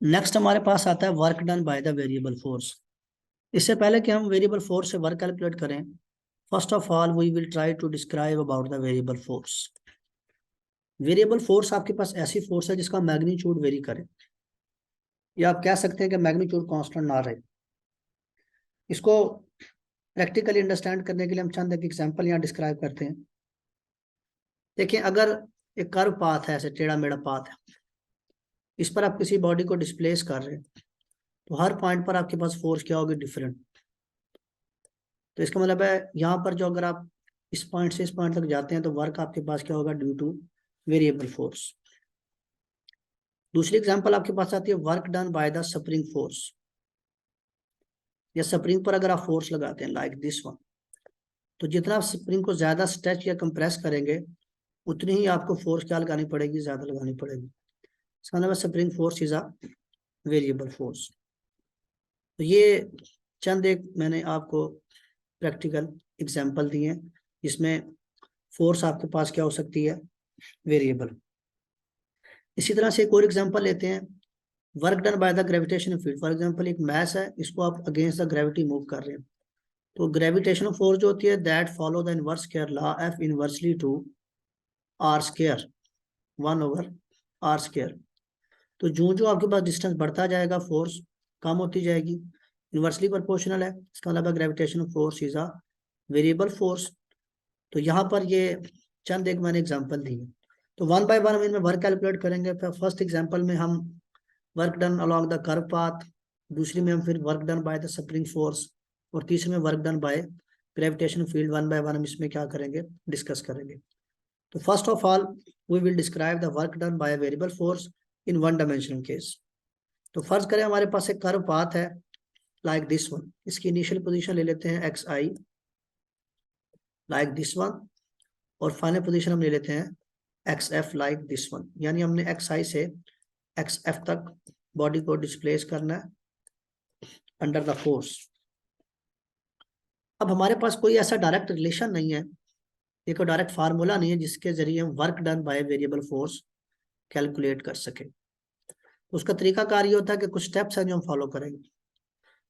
Next हमारे पास आता है work done by the variable force. इससे पहले कि हम वेरिएबल फोर्स से वर्क कैलकुलेट करें, first of all we will try to describe about the variable force. Variable force आपके पास ऐसी फोर्स है जिसका मैग्नीट्यूड वेरी करे, या आप कह सकते हैं कि मैग्नीट्यूड कांस्टेंट ना रहे। इसको प्रैक्टिकली अंडरस्टैंड करने के लिए हम चंद एक एग्जांपल यहाँ डिस्क्राइब करते हैं। देखिए, अगर एक कर्व पाथ है, ऐसे टेढ़ा मेढ़ा पाथ है, इस पर आप किसी बॉडी को डिस्प्लेस कर रहे हैं, तो हर पॉइंट पर आपके पास फोर्स क्या होगी, डिफरेंट। तो इसका मतलब है यहाँ पर जो अगर आप इस पॉइंट से इस पॉइंट तक जाते हैं तो वर्क आपके पास क्या होगा, ड्यू टू वेरिएबल फोर्स। दूसरी एग्जांपल आपके पास आती है work done by the spring force. या स्प्रिंग पर अगर आप फोर्स लगाते हैं लाइक दिस वन, तो जितना आप स्प्रिंग को ज्यादा स्ट्रेच या कंप्रेस करेंगे उतनी ही आपको फोर्स क्या लगानी पड़ेगी, ज्यादा लगानी पड़ेगी। इसका मतलब spring force is a variable force. तो ये चंद एक मैंने आपको प्रैक्टिकल एग्जांपल दिए हैं जिसमें फोर्स आपके पास क्या हो सकती है, वेरिएबल। इसी तरह से एक और एग्जांपल लेते हैं, work done by the gravitation field. For example एक मैस है, इसको आप अगेंस्ट द ग्रेविटी मूव कर रहे हैं, तो ग्रेविटेशनल फोर्स जो होती है that follow the inverse square law F inversely to r square 1/r²। तो जो जो आपके पास डिस्टेंस बढ़ता जाएगा फोर्स कम होती जाएगी, इनवर्सली प्रोपोर्शनल है। इसका मतलब gravitational force is a variable force. तो यहाँ पर ये चंद एक मैंने एग्जांपल दी है। तो वन बाय वन हम इनमें वर्क कैलकुलेट करेंगे। फर्स्ट एग्जांपल में हम work done along the curve path, दूसरी में हम फिर work done by the spring force, और तीसरे में work done by gravitation field. One by one हम इसमें क्या करेंगे, डिस्कस करेंगे। तो first of all we will describe the work done by variable force in one dimensional case. तो फर्ज करें हमारे पास एक कर्व पाथ है लाइक दिस वन, इसकी इनिशियल पोजीशन ले लेते हैं x I like this one, और फाइनल पोजीशन हम ले लेते हैं x F like this one. यानी हमने एक्स आई से एक्स एफ तक बॉडी को डिस्प्लेस करना है अंडर द फोर्स। अब हमारे पास कोई ऐसा डायरेक्ट रिलेशन नहीं है, ये कोई डायरेक्ट फार्मूला नहीं है जिसके जरिए हम work done by variable force calculate कर सके। तो उसका तरीकाकार ये होता है कि कुछ स्टेप्स हैं जो हम फॉलो करेंगे।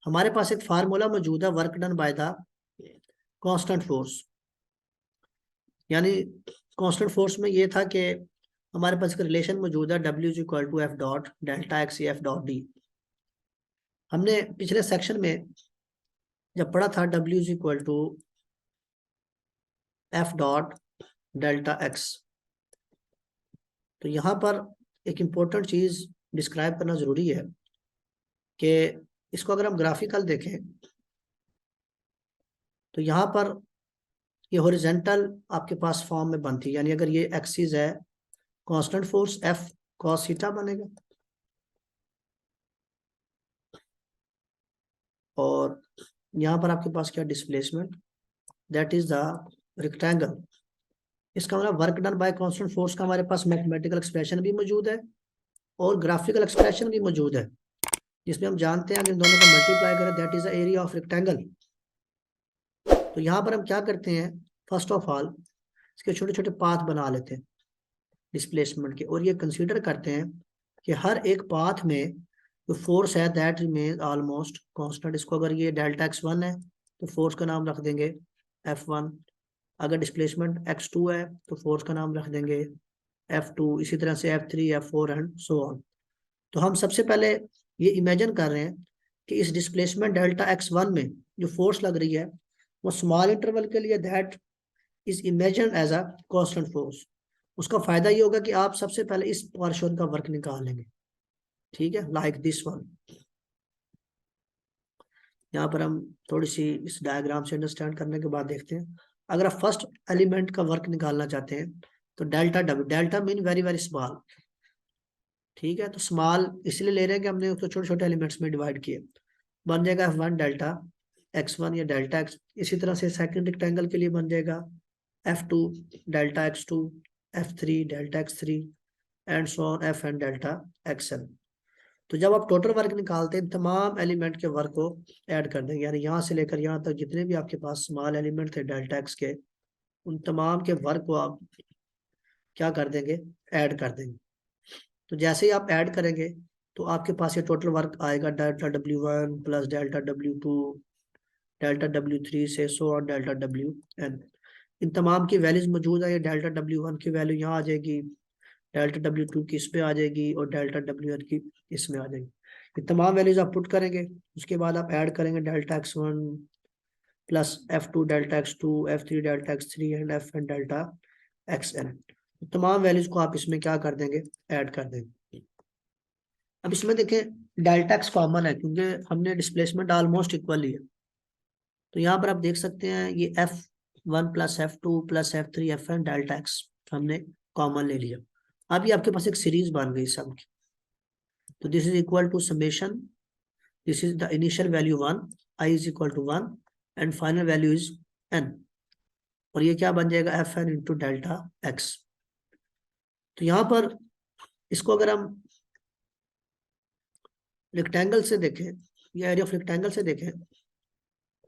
हमारे पास एक फार्मूला मौजूद है work done by the constant force. यानी कांस्टेंट फोर्स में ये था कि हमारे पास एक रिलेशन मौजूद है W is equal to F dot delta X F dot D. हमने पिछले सेक्शन में जब पढ़ा था W is equal to F dot delta X, तो यहाँ पर एक इम्पोर्टेंट चीज डिस्क्राइब करना जरूरी है कि इसको अगर हम ग्राफिकल देखें तो यहाँ पर ये हॉरिजेंटल आपके पास फॉर्म में बनती है। यानी अगर ये एक्सिस है constant force F cos theta बनेगा, और यहाँ पर आपके पास क्या displacement, that is the rectangle. इसका मतलब work done bye constant force का हमारे पास मैथमेटिकल एक्सप्रेशन भी मौजूद है और ग्राफिकल एक्सप्रेशन भी मौजूद है, जिसमें हम जानते हैं कि इन दोनों को मल्टीप्लाई करें that is the area of rectangle. तो यहाँ पर हम क्या करते हैं, फर्स्ट ऑफ ऑल इसके छोटे छोटे पाथ बना लेते हैं डिस्प्लेसमेंट के, और ये कंसीडर करते हैं कि हर एक पाथ में जो फोर्स है दैट रिमेन ऑलमोस्ट कांस्टेंट। इसको अगर ये डेल्टा x1 है तो फोर्स का नाम रख देंगे F1। अगर डिस्प्लेसमेंट x2 है तो फोर्स का नाम रख देंगे F2। इसी तरह से F3 F4 and so on. तो हम सबसे पहले ये इमेजिन कर रहे हैं कि इस डिस्प्लेसमेंट डेल्टा x1 में जो फोर्स लग रही है वो स्मॉल इंटरवल के लिए that is imagine as a constant force. उसका फायदा ये होगा कि आप सबसे पहले इस पोर्शन का वर्क निकालेंगे, ठीक है, लाइक दिस वन। यहाँ पर हम थोड़ी सी इस डायग्राम से अंडरस्टैंड करने के बाद देखते हैं। अगर आप फर्स्ट एलिमेंट का वर्क निकालना चाहते हैं तो delta W, delta mean very very small, ठीक है। तो स्मॉल इसलिए ले रहे हैं कि हमने उसको छोटे छोटे एलिमेंट्स में डिवाइड किए, बन जाएगा F1 डेल्टा x1 या डेल्टा एक्स। इसी तरह से सेकंड रेक्टेंगल के लिए बन जाएगा F2 delta x2, F3 delta x3 and so on F and delta xn। तो जब आप टोटल वर्क निकालते हैं तमाम एलिमेंट के वर्क को ऐड कर देंगे, यानी यहाँ से लेकर यहाँ तक जितने भी आपके पास स्मॉल एलिमेंट थे डेल्टा एक्स के, उन तमाम के वर्क को आप क्या कर देंगे, ऐड कर देंगे। तो जैसे ही आप ऐड करेंगे तो आपके पास ये टोटल वर्क आएगा delta W1 plus delta W2 delta W3 से सो और डेल्टा WN। इन तमाम की वैल्यूज मौजूद है। ये डेल्टा W1 की वैल्यू यहाँ आ जाएगी, डेल्टा W2 की इसमें आ जाएगी और डेल्टा WN की इसमें आ जाएगी। ये तमाम वैल्यूज आप पुट करेंगे, उसके बाद आप ऐड करेंगे delta X1 plus F2 delta X2 F3 delta X3 and FN delta XN। तमाम वैल्यूज को आप इसमें क्या कर देंगे, ऐड कर देंगे। अब इसमें देखें डेल्टा एक्स कॉमन है क्योंकि हमने डिस्प्लेसमेंट ऑलमोस्ट इक्वल लिया। तो यहाँ पर आप देख सकते हैं ये F1 plus F2 plus F3 FN delta x हमने कॉमन ले लिया। अब ये आपके पास एक सीरीज बन गई सब की। तो this is equal to summation, this is the initial value 1, I is equal to 1 and final value is n। और ये क्या बन जाएगा, FN इंटू डेल्टा एक्स। तो यहाँ पर इसको अगर हम रेक्टेंगल से देखें या एरिया ऑफ रेक्टेंगल से देखें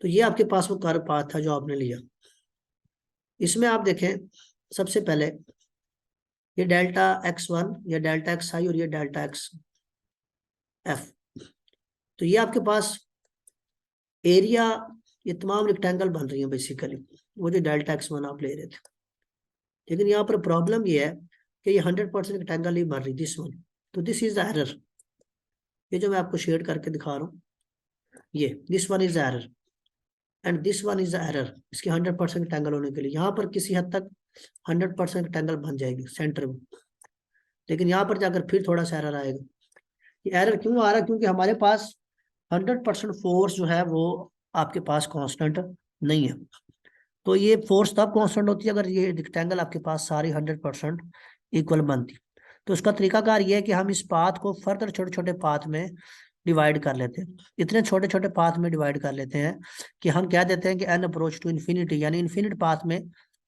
तो ये आपके पास वो कर्व पाथ था जो आपने लिया। इसमें आप देखें सबसे पहले ये डेल्टा X1 या डेल्टा XI और ये डेल्टा XF। तो ये आपके पास एरिया, ये तमाम रेक्टेंगल बन रही है बेसिकली, वो जो डेल्टा X1 आप ले रहे थे। लेकिन यहाँ पर प्रॉब्लम ये है कि ये 100% रेक्टेंगल नहीं बन रही, दिस वन। तो दिस इज द एरर। ये जो मैं आपको शेड करके दिखा रहा हूँ, ये this one is error and this one is the error. इसके 100% रेक्टेंगल होने के लिए यहाँ पर किसी हद तक 100% रेक्टेंगल बन जाएगी सेंटर में, लेकिन यहाँ पर जाकर फिर थोड़ा सा एरर आएगा। ये एरर क्यों आ रहा है, क्योंकि हमारे पास 100% फोर्स जो है वो आपके पास कांस्टेंट नहीं है। तो ये फोर्स तब कांस्टेंट होती है अगर ये रेक्टेंगल आपके पास सारी 100% इक्वल बनती। तो उसका तरीकाकार ये है कि हम इस पाथ को फर्दर छोटे छोटे पाथ में डिवाइड कर लेते हैं। इतने छोटे छोटे पाथ में डिवाइड कर लेते हैं कि हम क्या देते हैं कि n अप्रोच टू इन्फिनिटी, यानी इन्फिनिट पाथ में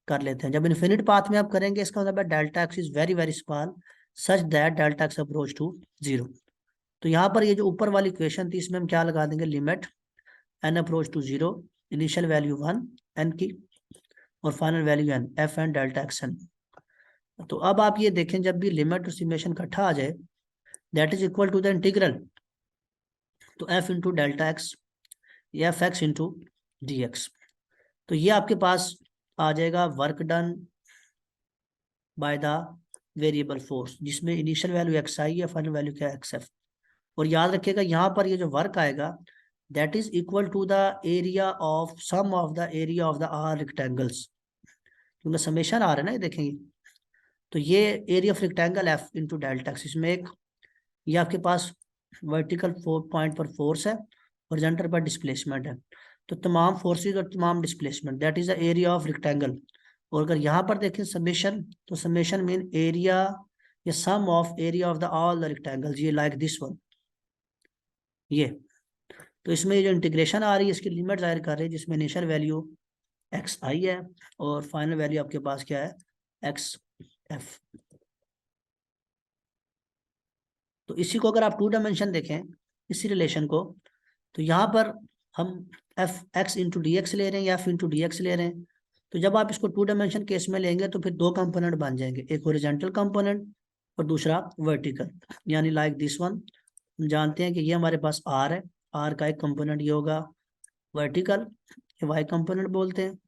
कर लेते हैं। जब इन्फिनिट पाथ में आप करेंगे इसका मतलब है delta X is very very small such that delta X approach to 0। तो यहाँ पर ये जो ऊपर वाली इक्वेशन थी इसमें हम क्या लगा देंगे, limit n approach to 0, initial value 1 n की और final value n, f n delta X n। तो अब आप ये देखें जब भी लिमिट और समेशन इकट्ठा आ जाए that is equal to the integral, तो f इंटू डेल्टा एक्स या F X into D X. तो ये आपके पास आ जाएगा work done by the variable force, जिसमें इनिशियल वैल्यू XI या फाइनल वैल्यू क्या है XF। और याद रखिएगा यहाँ पर ये जो वर्क आएगा that is equal to the area of sum of the area of the are rectangles, क्योंकि समेशन आ रहा है ना, ये देखेंगे। तो ये area of rectangle F into delta X, इसमें एक ये आपके पास वर्टिकल पॉइंट पर फोर्स है, हॉरिजॉन्टल पर डिस्प्लेसमेंट है। तो तमाम फोर्सेस और तमाम displacement that is the area of rectangle. और अगर यहाँ पर देखें समेशन, तो समेशन मीन एरिया या sum of area of the all the rectangles, ये लाइक दिस वन ये। तो इसमें ये जो इंटीग्रेशन आ रही है इसकी लिमिट जाहिर कर रही है, जिसमें इनिशियल वैल्यू XI है और फाइनल वैल्यू आपके पास क्या है XF। तो इसी को अगर आप 2 डायमेंशन देखें इसी रिलेशन को, तो यहाँ पर हम F X into D x ले रहे हैं या एफ इंटू डी एक्स ले रहे हैं। तो जब आप इसको 2 डायमेंशन केस में लेंगे तो फिर 2 कंपोनेंट बन जाएंगे, एक हॉरिजॉन्टल कंपोनेंट और दूसरा वर्टिकल, यानी लाइक दिस वन। हम जानते हैं कि ये हमारे पास आर है, आर का एक कंपोनेंट ये होगा वर्टिकल, ये वाई कंपोनेंट बोलते हैं,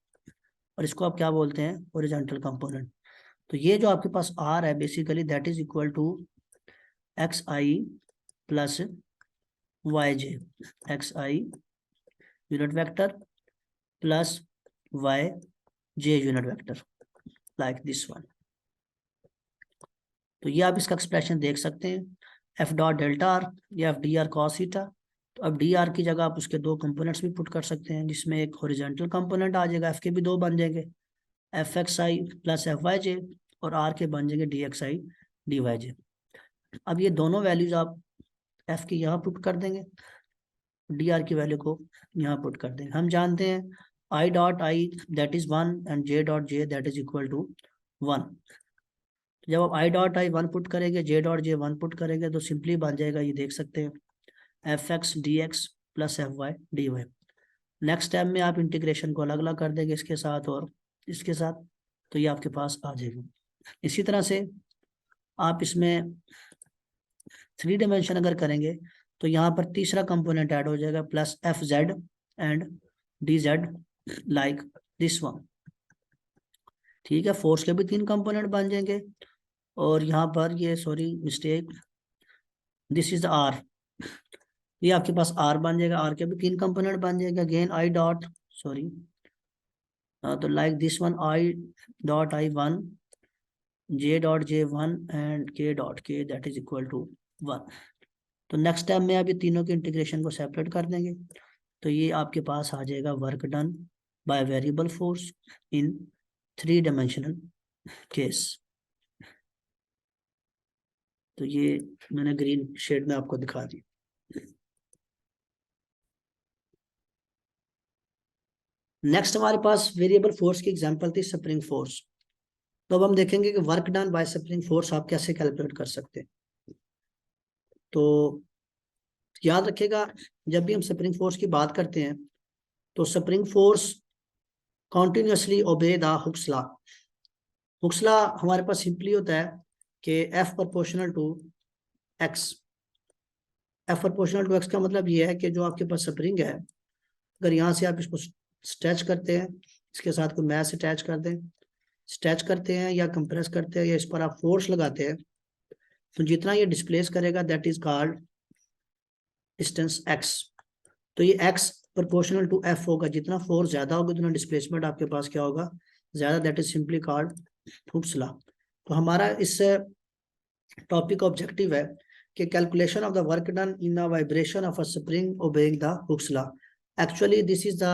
और इसको आप क्या बोलते हैं, हॉरिजॉन्टल कंपोनेंट। तो ये जो आपके पास आर है basically that is equal to XI plus YJ, XI unit vector plus YJ unit vector like this one. तो ये आप इसका एक्सप्रेशन देख सकते हैं, F डॉट डेल्टा आर या F D R cos theta. तो अब डी आर की जगह आप उसके 2 कंपोनेंट्स भी पुट कर सकते हैं, जिसमें एक हॉरिजॉन्टल कंपोनेंट आ जाएगा, F के भी 2 बन जाएंगे, FXI प्लस FYJ, और R के बन जाएंगे DXI DYJ। अब ये दोनों वैल्यूज आप F की यहाँ पुट कर देंगे, डी आर की वैल्यू को यहाँ पुट कर देंगे। हम जानते हैं I dot I that is 1 and J dot J that is equal to 1। जब आप I डॉट आई 1 पुट करेंगे, J डॉट J 1 पुट करेंगे, तो सिंपली बन जाएगा, ये देख सकते हैं, FX DX plus FY DY। Next step में आप इंटीग्रेशन को अलग अलग कर देंगे इसके साथ और इसके साथ, तो ये आपके पास आ जाएगा। इसी तरह से आप इसमें 3 डायमेंशन अगर करेंगे तो यहाँ पर तीसरा कंपोनेंट ऐड हो जाएगा plus F Z and D Z like this one. ठीक है, फोर्स के भी 3 कंपोनेंट बन जाएंगे। और यहाँ पर ये sorry mistake, this is R, ये आपके पास आर बन जाएगा, आर के भी 3 कंपोनेंट बन जाएगा। अगेन आई डॉट सॉरी तो like this one I dot I one, J dot J one and के डॉट के दैट इज इक्वल टू 1। तो नेक्स्ट टाइम में अभी तीनों के इंटीग्रेशन को सेपरेट कर देंगे। तो ये आपके पास आ जाएगा work done by variable force in 3 dimensional case. तो ये मैंने ग्रीन शेड में आपको दिखा दी। नेक्स्ट हमारे पास वेरिएबल फोर्स की एग्जांपल थी स्प्रिंग फोर्स। तो अब हम देखेंगे कि work done bye spring force आप कैसे कैलकुलेट कर सकते हैं। तो याद रखिएगा, जब भी हम स्प्रिंग फोर्स की बात करते हैं तो spring force continuously obey the Hooke's law. Hooke's law हमारे पास सिंपली होता है कि F proportional to X. F proportional to X का मतलब ये है कि जो आपके पास स्प्रिंग है, अगर यहाँ से आप इसको स्ट्रेच करते हैं, इसके साथ कोई मैश अटैच कर दें, स्ट्रेच करते हैं या कंप्रेस करते हैं या इस पर आप फोर्स लगाते हैं, तो जितना ये डिस्प्लेस करेगा that is called distance x. तो ये एक्स प्रोपोर्शनल टू एफ होगा, जितना फोर्स ज्यादा होगा उतना डिस्प्लेसमेंट आपके पास क्या होगा, ज्यादा, that is simply called Hooke's law. तो हमारा इस टॉपिक ऑब्जेक्टिव है कि calculation of the work done in a vibration of a spring obeying the Hooke's law. Actually this is the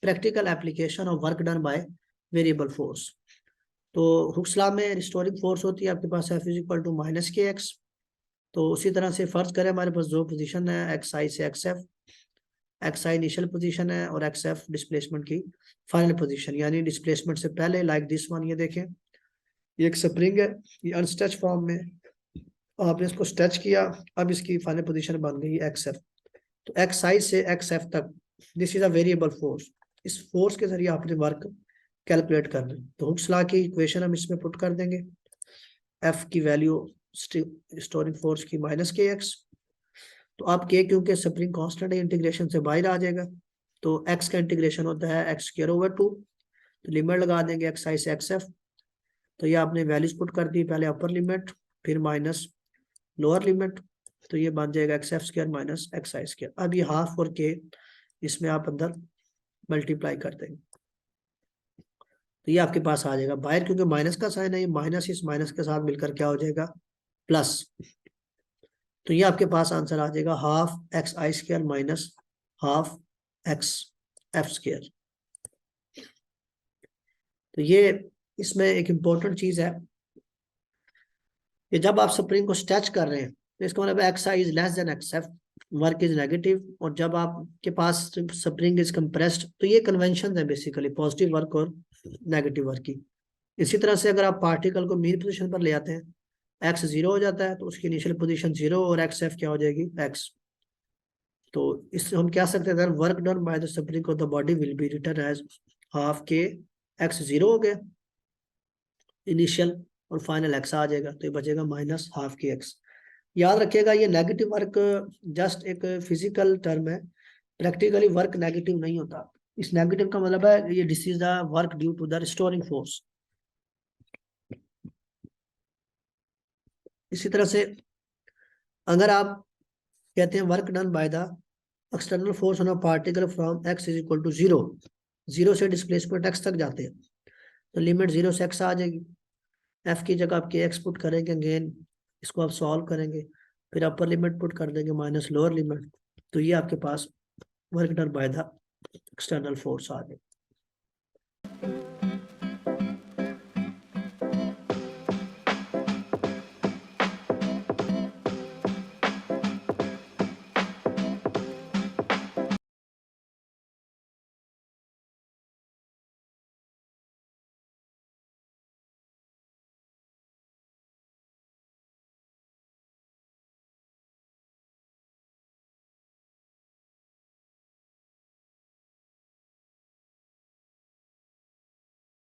practical application of work done by variable force. तो Hooke's law में restoring force होती है आपके पास F is equal to minus K X. तो उसी तरह से फर्ज करें हमारे पास दो पोजीशन है, एक्स आई से x F. X I initial position है और एक्स एफ डिस्प्लेसमेंट की फाइनल पोजीशन, यानी डिस्प्लेसमेंट से पहले, लाइक दिस वन। ये देखें, ये एक स्प्रिंग है, ये अनस्ट्रेच फॉर्म में, आपने इसको स्ट्रेच किया, अब इसकी फाइनल पोजीशन बन गई एक्स एफ। तो एक्स आई से एक्स एफ तक this is a variable force. इस फोर्स के जरिए आपने वर्क कैलकुलेट करना है। तो हुक्स लॉ की इक्वेशन हम इसमें पुट कर देंगे, एफ की वैल्यू स्टोरिंग फोर्स की माइनस के एक्स। तो आप के, क्योंकि स्प्रिंग कांस्टेंट है, इंटीग्रेशन से बाहर आ जाएगा। तो एक्स का इंटीग्रेशन होता है एक्स स्क्वायर ओवर 2। तो लिमिट लगा देंगे एक्स आई से एक्स एफ। तो ये आपने वैल्यूज पुट कर दी, पहले अपर लिमिट फिर माइनस लोअर लिमिट। तो ये बन जाएगा X F square minus X I square. अब ये हाफ और के इसमें आप अंदर मल्टीप्लाई कर देंगे, तो ये आपके पास आ जाएगा बाहर, क्योंकि माइनस का साइन है, ये माइनस इस माइनस के साथ मिलकर क्या हो जाएगा, प्लस। तो ये आपके पास आंसर आ जाएगा half X I square minus half X F square. तो ये इसमें एक इम्पोर्टेंट चीज है कि जब आप स्प्रिंग को स्ट्रेच कर रहे हैं तो इसका मतलब x I is less than x F, work is negative. और जब आपके पास स्प्रिंग इज कंप्रेस्ड, तो ये कन्वेंशन है बेसिकली पॉजिटिव वर्क और नेगेटिव वर्क की। इसी तरह से अगर आप पार्टिकल को मीन पोजीशन पर ले आते हैं, एक्स जीरो हो जाता है, तो उसकी इनिशियल पोजीशन जीरो और एक्स एफ क्या हो जाएगी, एक्स। तो इससे हम क्या सकते हैं, work done by the spring of the body will be written as half K X zero हो गया इनिशियल, और फाइनल एक्स आ जाएगा, तो ये बचेगा माइनस हाफ के एक्स। याद रखिएगा ये नेगेटिव वर्क जस्ट एक फिजिकल टर्म है, प्रैक्टिकली वर्क नेगेटिव नहीं होता। इस नेगेटिव का मतलब है ये this is the work due to the restoring force. इसी तरह से अगर आप कहते हैं work done by the external force on a particle from X is equal to zero, zero से डिस्प्लेसमेंट एक्स तक जाते हैं, तो लिमिट जीरो से एक्स आ जाएगी। एफ की जगह आप के एक्स पुट करेंगे, अगेन इसको आप सॉल्व करेंगे, फिर अपर लिमिट पुट कर देंगे माइनस लोअर लिमिट। तो ये आपके पास work done by the external force आ जाएगी।